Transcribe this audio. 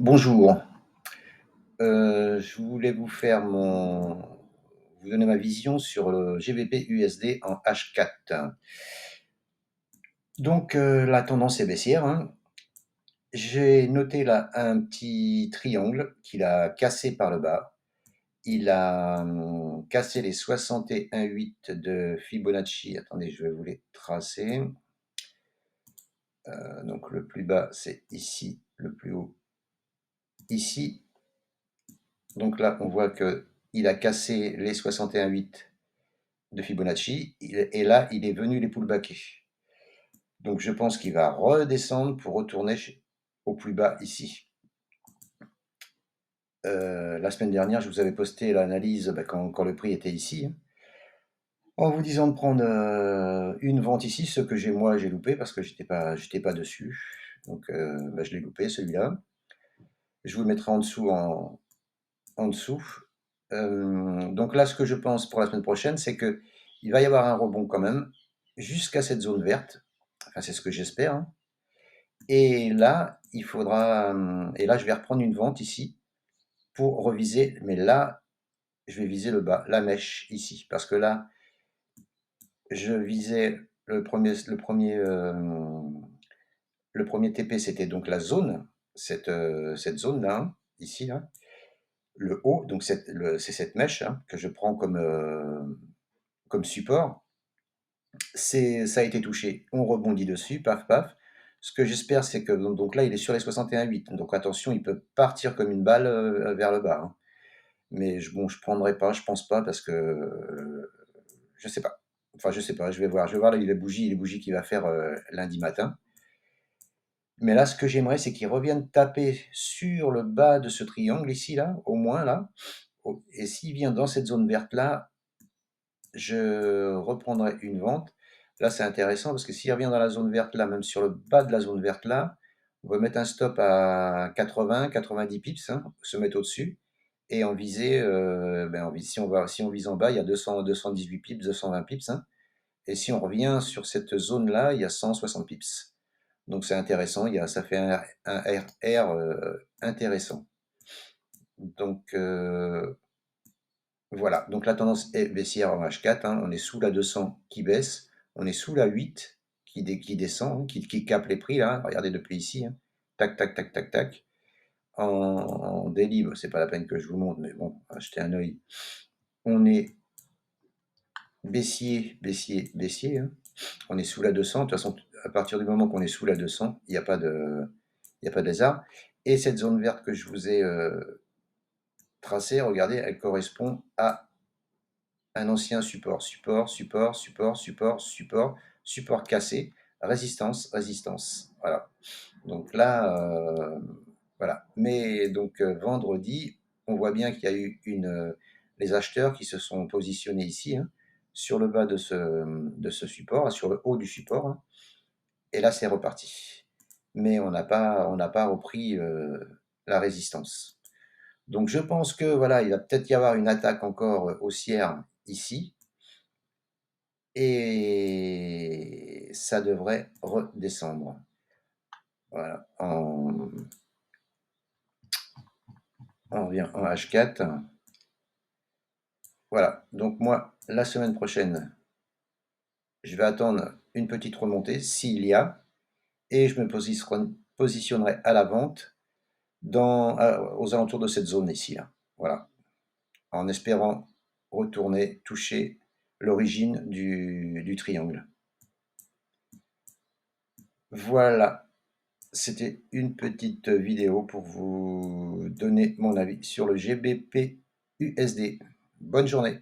Bonjour, je voulais vous donner ma vision sur le GBP/USD en H4. Donc, la tendance est baissière, hein. J'ai noté là un petit triangle qu'il a cassé par le bas. Il a, cassé les 61,8 de Fibonacci. Attendez, je vais vous les tracer. Donc le plus bas, c'est ici, le plus haut, ici. Donc là, on voit qu'il a cassé les 61,8 de Fibonacci, et là, il est venu les pullbacker. Donc je pense qu'il va redescendre pour retourner au plus bas ici. La semaine dernière, je vous avais posté l'analyse quand le prix était ici, hein, en vous disant de prendre une vente ici, ce que j'ai loupé parce que j'étais pas dessus. Donc je l'ai loupé celui-là. Je vous le mettrai en dessous en dessous. Donc là, ce que je pense pour la semaine prochaine, c'est que il va y avoir un rebond quand même jusqu'à cette zone verte. Enfin, c'est ce que j'espère, hein. Et là, et là, je vais reprendre une vente ici pour reviser. Mais là, je vais viser le bas, la mèche ici, parce que là, je visais le premier TP, c'était donc la zone, cette zone-là, hein, ici, là, le haut. Donc c'est cette mèche, hein, que je prends comme support. Ça a été touché, on rebondit dessus, paf paf. Ce que j'espère, c'est que donc là, il est sur les 61,8. Donc attention, il peut partir comme une balle vers le bas, hein. Mais bon, je prendrai pas, je pense pas, parce que je sais pas. Enfin, je sais pas, je vais voir les bougies qu'il va faire lundi matin. Mais là, ce que j'aimerais, c'est qu'il revienne taper sur le bas de ce triangle ici, là, au moins là. Et s'il vient dans cette zone verte là, je reprendrai une vente. Là, c'est intéressant parce que s'il revient dans la zone verte là, même sur le bas de la zone verte là, on va mettre un stop à 80-90 pips, hein, se mettre au-dessus, et en visée, si on vise en bas, il y a 218 pips, 220 pips, hein, et si on revient sur cette zone-là, il y a 160 pips. Donc c'est intéressant, ça fait un RR intéressant. Donc voilà, donc la tendance est baissière en H4, hein. On est sous la 200 qui baisse, on est sous la 8 qui descend, hein, qui capte les prix là. Regardez depuis ici, hein. Tac, tac, tac, tac, tac. En daily, c'est pas la peine que je vous montre, mais bon, achetez un œil. On est baissier, baissier, baissier, hein. On est sous la 200. De toute façon, à partir du moment qu'on est sous la 200, il n'y a pas de hasard. Et cette zone verte que je vous ai tracée, regardez, elle correspond à un ancien support, support cassé, résistance, résistance. Voilà. Donc là, voilà. Mais donc vendredi, on voit bien qu'il y a eu les acheteurs qui se sont positionnés ici, hein, sur le bas de ce support, sur le haut du support, hein, et là c'est reparti. Mais on n'a pas repris la résistance. Donc je pense que voilà, il va peut-être y avoir une attaque encore haussière ici, et ça devrait redescendre. Voilà. On revient en H4. Voilà. Donc moi, la semaine prochaine, je vais attendre une petite remontée s'il y a, et je me positionnerai à la vente aux alentours de cette zone ici, là. Voilà. En espérant retourner, toucher l'origine du triangle. Voilà. C'était une petite vidéo pour vous donner mon avis sur le GBP/USD. Bonne journée.